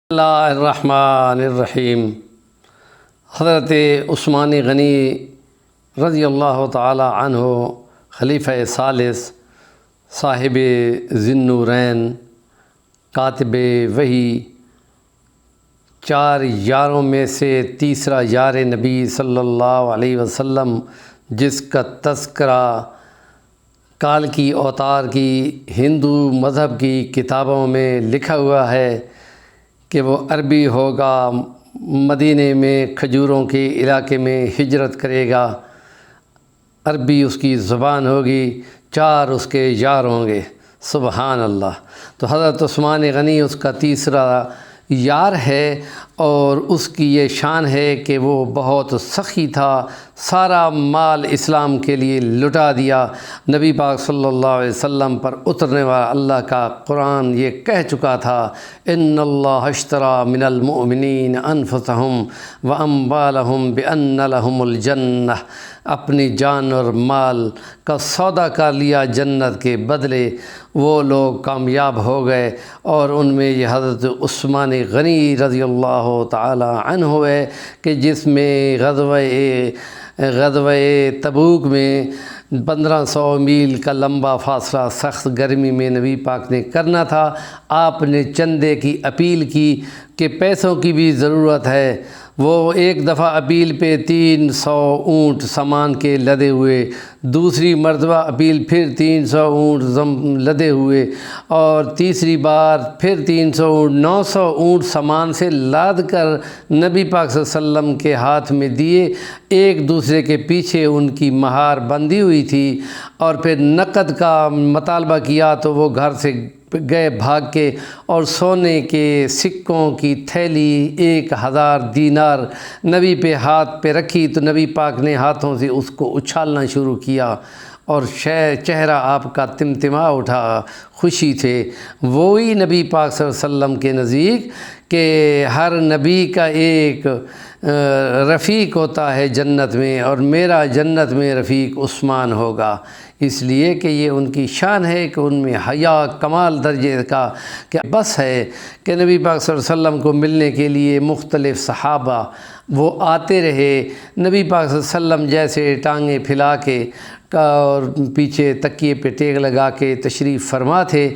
اللہ الرحمن الرحیم۔ حضرت عثمان غنی رضی اللہ تعالی عنہ خلیفہ ثالث، صاحب ذی النورین، کاتب وحی، 4 یاروں میں سے تیسرا یار نبی صلی اللہ علیہ وسلم، جس کا تذکرہ کال کی اوتار کی ہندو مذہب کی کتابوں میں لکھا ہوا ہے کہ وہ عربی ہوگا، مدینے میں کھجوروں کے علاقے میں ہجرت کرے گا، عربی اس کی زبان ہوگی، 4 اس کے یار ہوں گے۔ سبحان اللہ۔ تو حضرت عثمان غنی اس کا تیسرا یار ہے، اور اس کی یہ شان ہے کہ وہ بہت سخی تھا، سارا مال اسلام کے لیے لٹا دیا۔ نبی پاک صلی اللہ علیہ وسلم پر اترنے والا اللہ کا قرآن یہ کہہ چکا تھا، ان اللہ اشتری من المؤمنین انفسہم واموالہم بان لہم الجنہ، اپنی جان اور مال کا سودا کر لیا جنت کے بدلے۔ وہ لوگ کامیاب ہو گئے، اور ان میں یہ حضرت عثمان غنی رضی اللہ تعالی عنہ ہے کہ جس میں غزوہ تبوک میں 1500 میل کا لمبا فاصلہ سخت گرمی میں نبی پاک نے کرنا تھا۔ آپ نے چندے کی اپیل کی کہ پیسوں کی بھی ضرورت ہے۔ وہ ایک دفعہ اپیل پہ 300 اونٹ سامان کے لدے ہوئے، دوسری مرتبہ اپیل پھر 300 اونٹ لدے ہوئے، اور تیسری بار پھر 300 اونٹ، 900 اونٹ سامان سے لاد کر نبی پاک صلی اللہ علیہ وسلم کے ہاتھ میں دیے۔ ایک دوسرے کے پیچھے ان کی مہار بندھی ہوئی تھی، اور پھر نقد کا مطالبہ کیا تو وہ گھر سے گئے بھاگ کے، اور سونے کے سکوں کی تھیلی 1000 دینار نبی پہ ہاتھ پہ رکھی، تو نبی پاک نے ہاتھوں سے اس کو اچھالنا شروع کیا، اور چہرہ آپ کا تمتما اٹھا، خوشی تھے۔ وہی نبی پاک صلی اللہ علیہ وسلم کے نزدیک کہ ہر نبی کا ایک رفیق ہوتا ہے جنت میں، اور میرا جنت میں رفیق عثمان ہوگا، اس لیے کہ یہ ان کی شان ہے کہ ان میں حیا کمال درجے کا کہ بس ہے کہ نبی پاک صلی اللہ علیہ وسلم کو ملنے کے لیے مختلف صحابہ وہ آتے رہے۔ نبی پاک صلی اللہ علیہ وسلم جیسے ٹانگیں پھیلا کے اور پیچھے تکیے پہ ٹیک لگا کے تشریف فرما تھے،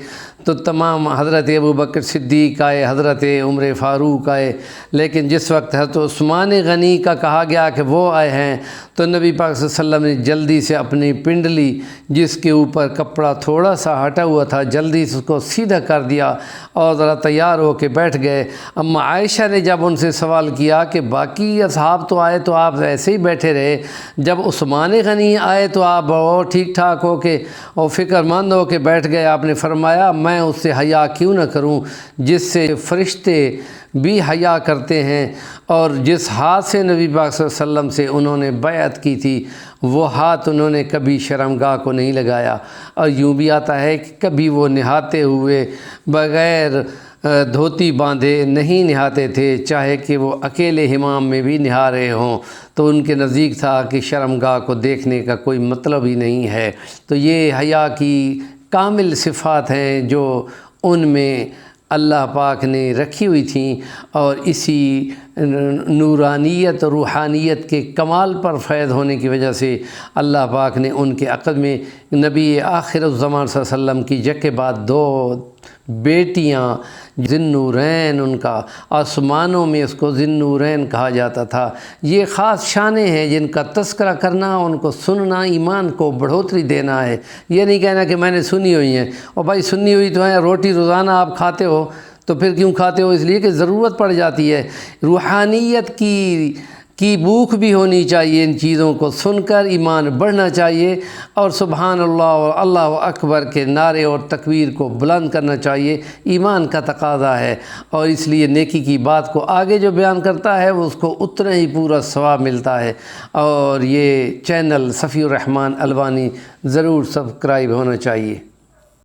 تو تمام حضرت ابوبکر صدیق آئے، حضرت عمر فاروق آئے، لیکن جس وقت حضرت عثمان غنی کا کہا گیا کہ وہ آئے ہیں، تو نبی پاک صلی اللہ علیہ وسلم نے جلدی سے اپنی پنڈلی، جس کے اوپر کپڑا تھوڑا سا ہٹا ہوا تھا، جلدی سے اس کو سیدھا کر دیا اور ذرا تیار ہو کے بیٹھ گئے۔ اما عائشہ نے جب ان سے سوال کیا کہ باقی اصحاب تو آئے تو آپ ایسے ہی بیٹھے رہے، جب عثمان غنی آئے تو آپ بہت ٹھیک ٹھاک ہو کے اور فکر مند ہو کے بیٹھ گئے۔ آپ نے فرمایا میں اس سے حیا کیوں نہ کروں جس سے فرشتے بھی حیا کرتے ہیں، اور جس ہاتھ سے نبی پاک صلی اللہ علیہ وسلم سے انہوں نے بیعت کی تھی وہ ہاتھ انہوں نے کبھی شرمگاہ کو نہیں لگایا۔ اور یوں بھی آتا ہے کہ کبھی وہ نہاتے ہوئے بغیر دھوتی باندھے نہیں نہاتے تھے، چاہے کہ وہ اکیلے حمام میں بھی نہا رہے ہوں، تو ان کے نزدیک تھا کہ شرمگاہ کو دیکھنے کا کوئی مطلب ہی نہیں ہے۔ تو یہ حیا کی کامل صفات ہیں جو ان میں اللہ پاک نے رکھی ہوئی تھیں، اور اسی نورانیت اور روحانیت کے کمال پر فیض ہونے کی وجہ سے اللہ پاک نے ان کے عقد میں نبی آخر الزمان صلی اللہ علیہ وسلم کی جگ کے بعد 2 بیٹیاں، ذی النورین، ان کا آسمانوں میں اس کو ذی النورین کہا جاتا تھا۔ یہ خاص شانیں ہیں جن کا تذکرہ کرنا، ان کو سننا ایمان کو بڑھوتری دینا ہے۔ یہ نہیں کہنا کہ میں نے سنی ہوئی ہیں، اور بھائی سنی ہوئی تو ہیں، روٹی روزانہ آپ کھاتے ہو تو پھر کیوں کھاتے ہو؟ اس لیے کہ ضرورت پڑ جاتی ہے۔ روحانیت کی بھوک بھی ہونی چاہیے، ان چیزوں کو سن کر ایمان بڑھنا چاہیے، اور سبحان اللہ اور اللہ اکبر کے نعرے اور تکبیر کو بلند کرنا چاہیے، ایمان کا تقاضا ہے۔ اور اس لیے نیکی کی بات کو آگے جو بیان کرتا ہے وہ اس کو اتنا ہی پورا ثواب ملتا ہے۔ اور یہ چینل صفی الرحمن الوانی ضرور سبسکرائب ہونا چاہیے۔